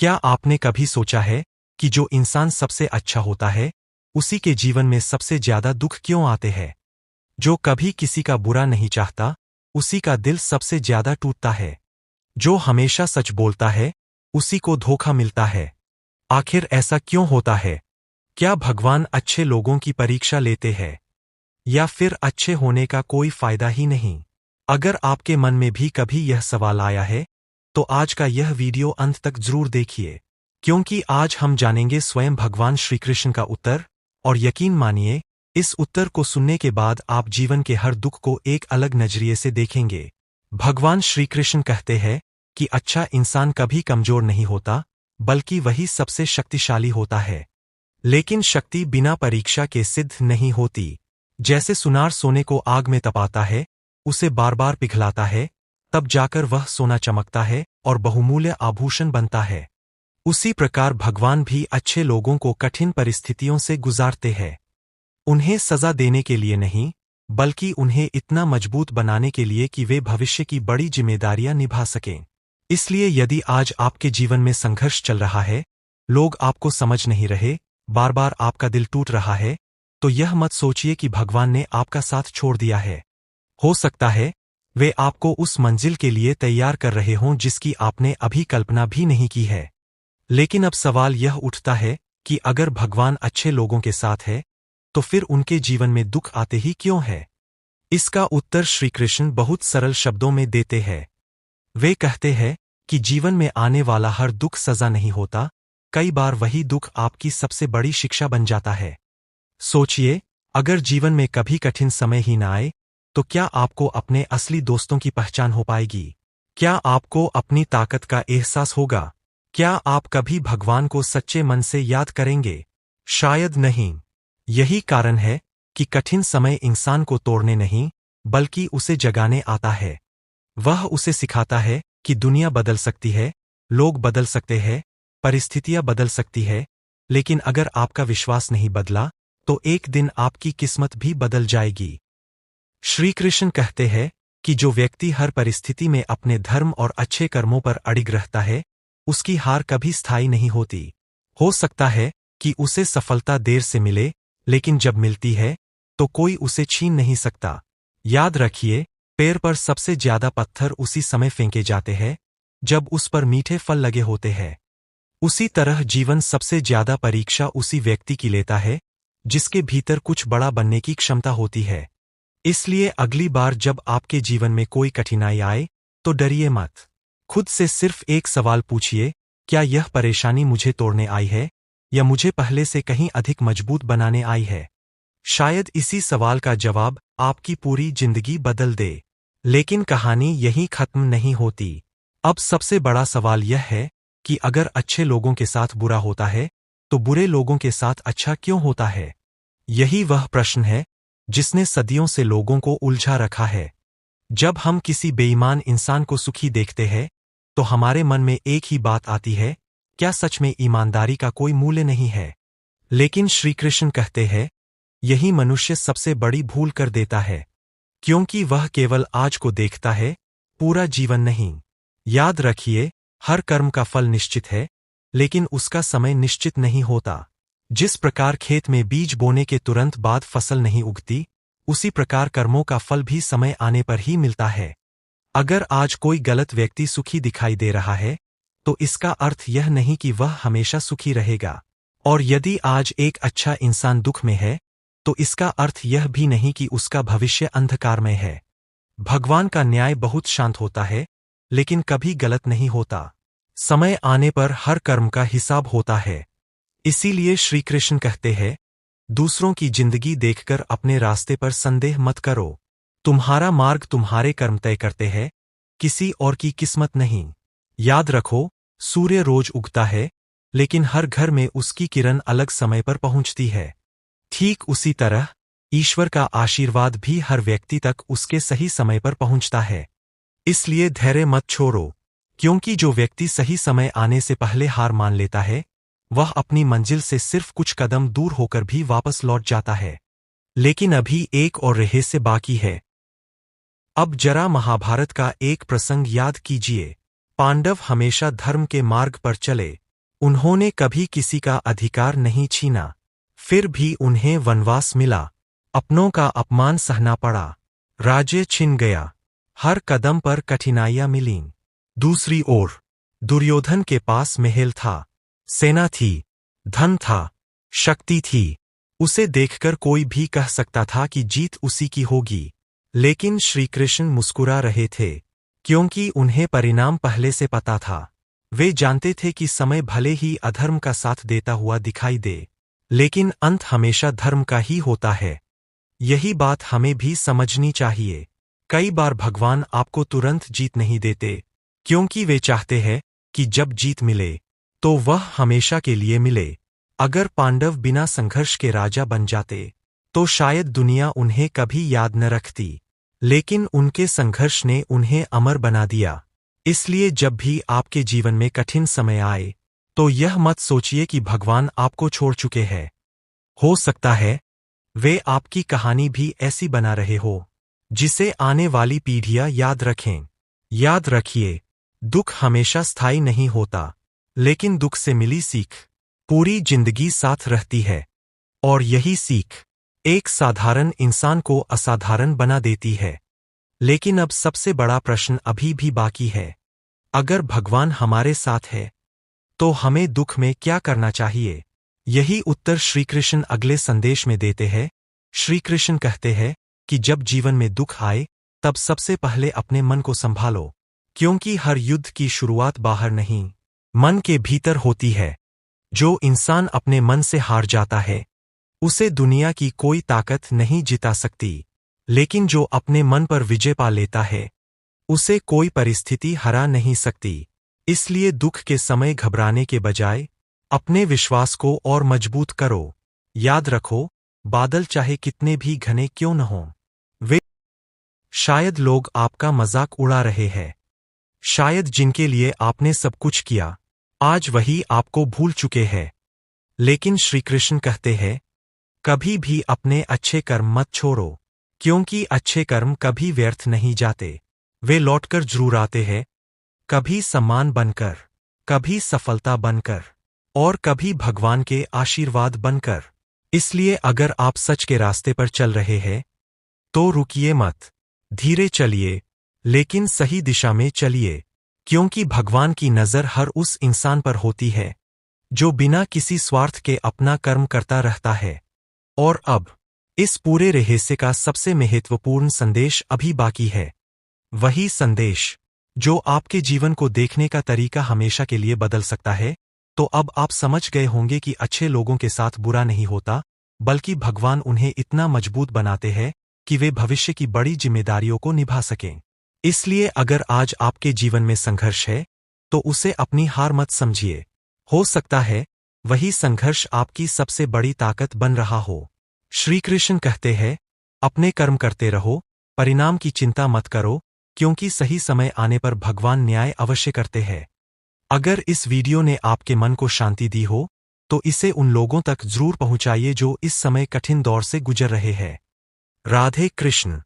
क्या आपने कभी सोचा है कि जो इंसान सबसे अच्छा होता है, उसी के जीवन में सबसे ज्यादा दुख क्यों आते हैं? जो कभी किसी का बुरा नहीं चाहता, उसी का दिल सबसे ज्यादा टूटता है। जो हमेशा सच बोलता है, उसी को धोखा मिलता है। आखिर ऐसा क्यों होता है? क्या भगवान अच्छे लोगों की परीक्षा लेते हैं? या फिर अच्छे होने का कोई फायदा ही नहीं? अगर आपके मन में भी कभी यह सवाल आया है, तो आज का यह वीडियो अंत तक जरूर देखिए, क्योंकि आज हम जानेंगे स्वयं भगवान श्री कृष्ण का उत्तर। और यकीन मानिए, इस उत्तर को सुनने के बाद आप जीवन के हर दुख को एक अलग नजरिए से देखेंगे। भगवान श्री कृष्ण कहते हैं कि अच्छा इंसान कभी कमजोर नहीं होता, बल्कि वही सबसे शक्तिशाली होता है। लेकिन शक्ति बिना परीक्षा के सिद्ध नहीं होती। जैसे सुनार सोने को आग में तपाता है, उसे बार बार पिघलाता है, तब जाकर वह सोना चमकता है और बहुमूल्य आभूषण बनता है। उसी प्रकार भगवान भी अच्छे लोगों को कठिन परिस्थितियों से गुजारते हैं। उन्हें सजा देने के लिए नहीं, बल्कि उन्हें इतना मजबूत बनाने के लिए कि वे भविष्य की बड़ी जिम्मेदारियां निभा सकें। इसलिए यदि आज आपके जीवन में संघर्ष चल रहा है, लोग आपको समझ नहीं रहे, बार बार आपका दिल टूट रहा है, तो यह मत सोचिए कि भगवान ने आपका साथ छोड़ दिया है। हो सकता है वे आपको उस मंजिल के लिए तैयार कर रहे हों जिसकी आपने अभी कल्पना भी नहीं की है। लेकिन अब सवाल यह उठता है कि अगर भगवान अच्छे लोगों के साथ है, तो फिर उनके जीवन में दुख आते ही क्यों है? इसका उत्तर श्री कृष्ण बहुत सरल शब्दों में देते हैं। वे कहते हैं कि जीवन में आने वाला हर दुख सजा नहीं होता, कई बार वही दुख आपकी सबसे बड़ी शिक्षा बन जाता है। सोचिए, अगर जीवन में कभी कठिन समय ही ना आए, तो क्या आपको अपने असली दोस्तों की पहचान हो पाएगी? क्या आपको अपनी ताकत का एहसास होगा? क्या आप कभी भगवान को सच्चे मन से याद करेंगे? शायद नहीं। यही कारण है कि कठिन समय इंसान को तोड़ने नहीं, बल्कि उसे जगाने आता है। वह उसे सिखाता है कि दुनिया बदल सकती है, लोग बदल सकते हैं, परिस्थितियां बदल सकती है, लेकिन अगर आपका विश्वास नहीं बदला, तो एक दिन आपकी किस्मत भी बदल जाएगी। श्री कृष्ण कहते हैं कि जो व्यक्ति हर परिस्थिति में अपने धर्म और अच्छे कर्मों पर अडिग रहता है, उसकी हार कभी स्थायी नहीं होती। हो सकता है कि उसे सफलता देर से मिले, लेकिन जब मिलती है, तो कोई उसे छीन नहीं सकता। याद रखिए, पेड़ पर सबसे ज्यादा पत्थर उसी समय फेंके जाते हैं, जब उस पर मीठे फल लगे होते हैं। उसी तरह जीवन सबसे ज्यादा परीक्षा उसी व्यक्ति की लेता है, जिसके भीतर कुछ बड़ा बनने की क्षमता होती है। इसलिए अगली बार जब आपके जीवन में कोई कठिनाई आए, तो डरिए मत। खुद से सिर्फ एक सवाल पूछिए, क्या यह परेशानी मुझे तोड़ने आई है, या मुझे पहले से कहीं अधिक मजबूत बनाने आई है? शायद इसी सवाल का जवाब आपकी पूरी जिंदगी बदल दे। लेकिन कहानी यहीं खत्म नहीं होती। अब सबसे बड़ा सवाल यह है कि अगर अच्छे लोगों के साथ बुरा होता है, तो बुरे लोगों के साथ अच्छा क्यों होता है? यही वह प्रश्न है जिसने सदियों से लोगों को उलझा रखा है। जब हम किसी बेईमान इंसान को सुखी देखते हैं, तो हमारे मन में एक ही बात आती है, क्या सच में ईमानदारी का कोई मूल्य नहीं है? लेकिन श्री कृष्ण कहते हैं, यही मनुष्य सबसे बड़ी भूल कर देता है, क्योंकि वह केवल आज को देखता है, पूरा जीवन नहीं। याद रखिए, हर कर्म का फल निश्चित है, लेकिन उसका समय निश्चित नहीं होता। जिस प्रकार खेत में बीज बोने के तुरंत बाद फसल नहीं उगती, उसी प्रकार कर्मों का फल भी समय आने पर ही मिलता है। अगर आज कोई गलत व्यक्ति सुखी दिखाई दे रहा है, तो इसका अर्थ यह नहीं कि वह हमेशा सुखी रहेगा। और यदि आज एक अच्छा इंसान दुख में है, तो इसका अर्थ यह भी नहीं कि उसका भविष्य अंधकार में है। भगवान का न्याय बहुत शांत होता है, लेकिन कभी गलत नहीं होता। समय आने पर हर कर्म का हिसाब होता है। इसीलिए श्री कृष्ण कहते हैं, दूसरों की जिंदगी देखकर अपने रास्ते पर संदेह मत करो। तुम्हारा मार्ग तुम्हारे कर्म तय करते हैं, किसी और की किस्मत नहीं। याद रखो, सूर्य रोज उगता है, लेकिन हर घर में उसकी किरण अलग समय पर पहुंचती है। ठीक उसी तरह ईश्वर का आशीर्वाद भी हर व्यक्ति तक उसके सही समय पर पहुंचता है। इसलिए धैर्य मत छोड़ो, क्योंकि जो व्यक्ति सही समय आने से पहले हार मान लेता है, वह अपनी मंजिल से सिर्फ कुछ कदम दूर होकर भी वापस लौट जाता है। लेकिन अभी एक और रहस्य बाकी है। अब जरा महाभारत का एक प्रसंग याद कीजिए। पांडव हमेशा धर्म के मार्ग पर चले, उन्होंने कभी किसी का अधिकार नहीं छीना। फिर भी उन्हें वनवास मिला, अपनों का अपमान सहना पड़ा, राज्य छिन गया, हर कदम पर कठिनाइयां मिलीं। दूसरी ओर दुर्योधन के पास महल था, सेना थी, धन था, शक्ति थी। उसे देखकर कोई भी कह सकता था कि जीत उसी की होगी। लेकिन श्रीकृष्ण मुस्कुरा रहे थे, क्योंकि उन्हें परिणाम पहले से पता था। वे जानते थे कि समय भले ही अधर्म का साथ देता हुआ दिखाई दे, लेकिन अंत हमेशा धर्म का ही होता है। यही बात हमें भी समझनी चाहिए। कई बार भगवान आपको तुरंत जीत नहीं देते, क्योंकि वे चाहते हैं कि जब जीत मिले तो वह हमेशा के लिए मिले। अगर पांडव बिना संघर्ष के राजा बन जाते तो शायद दुनिया उन्हें कभी याद न रखती, लेकिन उनके संघर्ष ने उन्हें अमर बना दिया। इसलिए जब भी आपके जीवन में कठिन समय आए तो यह मत सोचिए कि भगवान आपको छोड़ चुके हैं। हो सकता है वे आपकी कहानी भी ऐसी बना रहे हो जिसे आने वाली पीढ़ियां याद रखें। याद रखिए, दुख हमेशा स्थायी नहीं होता, लेकिन दुख से मिली सीख पूरी जिंदगी साथ रहती है। और यही सीख एक साधारण इंसान को असाधारण बना देती है। लेकिन अब सबसे बड़ा प्रश्न अभी भी बाकी है। अगर भगवान हमारे साथ है तो हमें दुख में क्या करना चाहिए? यही उत्तर श्रीकृष्ण अगले संदेश में देते हैं। श्रीकृष्ण कहते हैं कि जब जीवन में दुख आए तब सबसे पहले अपने मन को संभालो, क्योंकि हर युद्ध की शुरुआत बाहर नहीं, मन के भीतर होती है। जो इंसान अपने मन से हार जाता है उसे दुनिया की कोई ताकत नहीं जिता सकती, लेकिन जो अपने मन पर विजय पा लेता है उसे कोई परिस्थिति हरा नहीं सकती। इसलिए दुख के समय घबराने के बजाय अपने विश्वास को और मजबूत करो। याद रखो, बादल चाहे कितने भी घने क्यों न हों, वे शायद लोग आपका मजाक उड़ा रहे हैं, शायद जिनके लिए आपने सब कुछ किया आज वही आपको भूल चुके हैं। लेकिन श्रीकृष्ण कहते हैं, कभी भी अपने अच्छे कर्म मत छोड़ो, क्योंकि अच्छे कर्म कभी व्यर्थ नहीं जाते। वे लौटकर जरूर आते हैं, कभी सम्मान बनकर, कभी सफलता बनकर, और कभी भगवान के आशीर्वाद बनकर। इसलिए अगर आप सच के रास्ते पर चल रहे हैं तो रुकिए मत, धीरे चलिए, लेकिन सही दिशा में चलिए, क्योंकि भगवान की नज़र हर उस इंसान पर होती है जो बिना किसी स्वार्थ के अपना कर्म करता रहता है। और अब इस पूरे रहस्य का सबसे महत्वपूर्ण संदेश अभी बाकी है, वही संदेश जो आपके जीवन को देखने का तरीका हमेशा के लिए बदल सकता है। तो अब आप समझ गए होंगे कि अच्छे लोगों के साथ बुरा नहीं होता, बल्कि भगवान उन्हें इतना मजबूत बनाते हैं कि वे भविष्य की बड़ी जिम्मेदारियों को निभा सकें। इसलिए अगर आज आपके जीवन में संघर्ष है तो उसे अपनी हार मत समझिए। हो सकता है वही संघर्ष आपकी सबसे बड़ी ताकत बन रहा हो। श्रीकृष्ण कहते हैं, अपने कर्म करते रहो, परिणाम की चिंता मत करो, क्योंकि सही समय आने पर भगवान न्याय अवश्य करते हैं। अगर इस वीडियो ने आपके मन को शांति दी हो तो इसे उन लोगों तक जरूर पहुंचाइए जो इस समय कठिन दौर से गुजर रहे हैं। राधे कृष्ण।